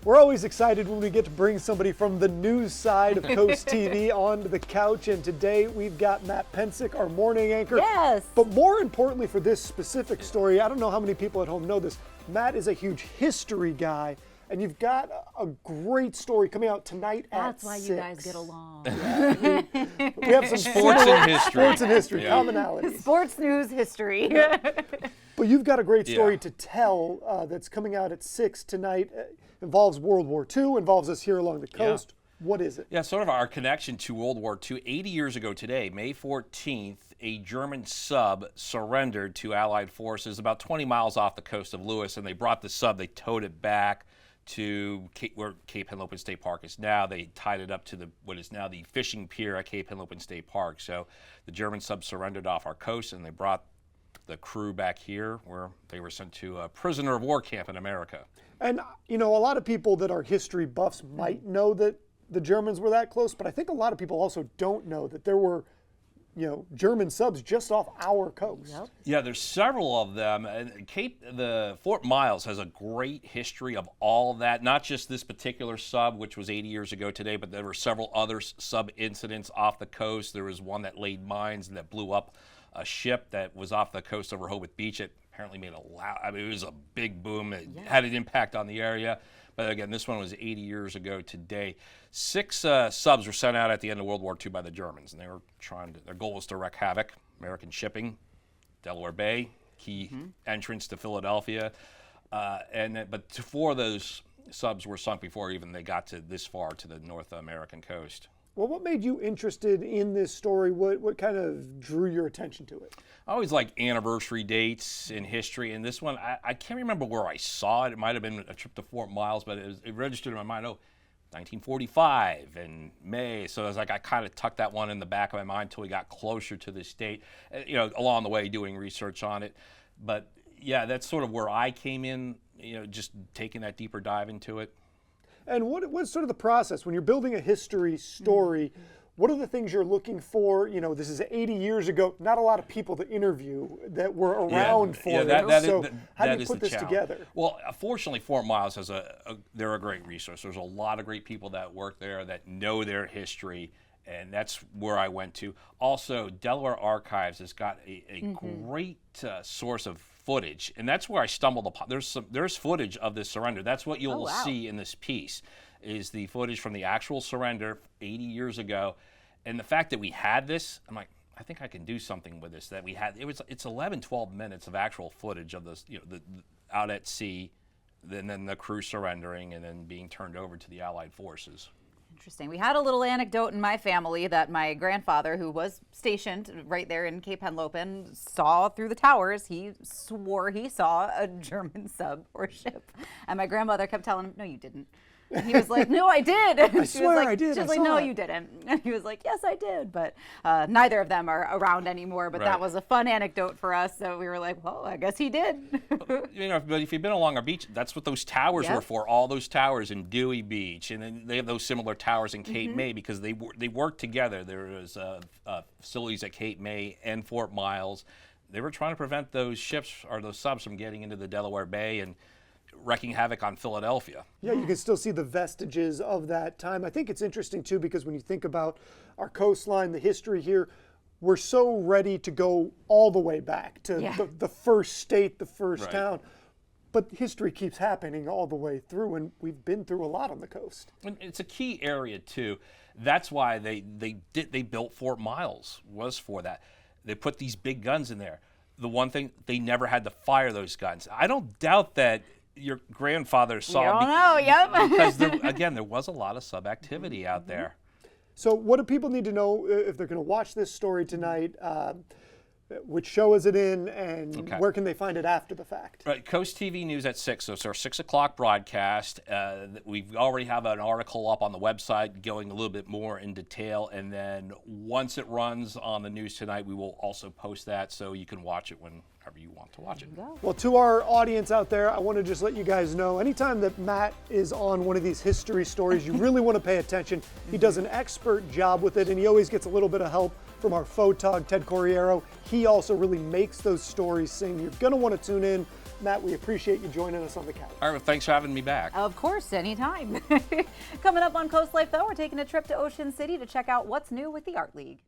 We're always excited when we get to bring somebody from the news side of Coast TV onto the couch, and today we've got Matt Pencek, our morning anchor. Yes. But more importantly for this specific story, I don't know how many people at home know this, Matt is a huge history guy, and you've got a great story coming out tonight at 6. That's why you guys get along. Yeah, we have some Sports and history. Sports and history, Yeah. commonalities. Sports news history. But you've got a great story to tell that's coming out at 6 tonight. Involves World War II, involves us here along the coast. Yeah. What is it? Yeah, sort of our connection to World War II. 80 years ago today, May 14th, a German sub surrendered to Allied forces about 20 miles off the coast of Lewis, and they brought the sub, they towed it back to where Cape Henlopen State Park is now. They tied it up to what is now the fishing pier at Cape Henlopen State Park. So the German sub surrendered off our coast, and they brought the crew back here where they were sent to a prisoner of war camp in America. And, you know, a lot of people that are history buffs might know that the Germans were that close, but I think a lot of people also don't know that there were, you know, German subs just off our coast. Yep. Yeah, there's several of them. And the Fort Miles has a great history of all of that, not just this particular sub, which was 80 years ago today, but there were several other sub incidents off the coast. There was one that laid mines and that blew up a ship that was off the coast over Rehoboth Beach. It apparently made it was a big boom. It had an impact on the area. But again, this one was 80 years ago today. 6 subs were sent out at the end of World War II by the Germans, and they were their goal was to wreak havoc. American shipping, Delaware Bay, key entrance to Philadelphia. But 4 of those subs were sunk before even they got to this far to the North American coast. Well, what made you interested in this story? What kind of drew your attention to it? I always like anniversary dates in history, and this one, I can't remember where I saw it. It might have been a trip to Fort Miles, but it registered in my mind, 1945 in May. So I was like, I kind of tucked that one in the back of my mind until we got closer to this date, you know, along the way doing research on it. But yeah, that's sort of where I came in, you know, just taking that deeper dive into it. And what's sort of the process when you're building a history story? What are the things you're looking for? You know, this is 80 years ago. Not a lot of people to interview that were around for it. So how do you put this together? Well, fortunately, Fort Miles has they're a great resource. There's a lot of great people that work there that know their history, and that's where I went to. Also, Delaware Archives has got a great source of footage, and that's where I stumbled upon. There's footage of this surrender. That's what you'll see in this piece, is the footage from the actual surrender 80 years ago. And the fact that we had this, I'm like, I think I can do something with this. That we had it's 11, 12 minutes of actual footage of this, you know, the out at sea, then the crew surrendering and then being turned over to the Allied forces. Interesting. We had a little anecdote in my family that my grandfather, who was stationed right there in Cape Henlopen, saw through the towers. He swore he saw a German sub or ship. And my grandmother kept telling him, no, you didn't. And he was like, no, I did. I swear I did. She was like, no, you didn't. And he was like, yes, I did. But neither of them are around anymore. But that was a fun anecdote for us. So we were like, well, I guess he did. You know, but if you've been along our beach, that's what those towers were for. All those towers in Dewey Beach, and then they have those similar towers in Cape May because they work together. There was facilities at Cape May and Fort Miles. They were trying to prevent those ships or those subs from getting into the Delaware Bay and wreaking havoc on Philadelphia. Yeah, you can still see the vestiges of that time. I think it's interesting too because when you think about our coastline, the history here, we're so ready to go all the way back to the first state, the first town. But history keeps happening all the way through, and we've been through a lot on the coast. And it's a key area too. That's why they built Fort Miles, was for that. They put these big guns in there. The one thing, they never had to fire those guns. I don't doubt that your grandfather saw because there was a lot of sub activity out there. So what do people need to know if they're going to watch this story tonight? Which show is it in, and where can they find it after the fact? Right, Coast TV News at 6, so it's our 6 o'clock broadcast. We already have an article up on the website going a little bit more in detail, and then once it runs on the news tonight, we will also post that so you can watch it whenever you want to watch it. Well, to our audience out there, I want to just let you guys know, anytime that Matt is on one of these history stories, you really want to pay attention. He does an expert job with it, and he always gets a little bit of help from our photog, Ted Corriero. He also really makes those stories sing. You're going to want to tune in Matt, we appreciate you joining us on the couch. All right, well, thanks for having me back. Of course, anytime. Coming up on Coast Life, though, we're taking a trip to Ocean City to check out what's new with the Art League.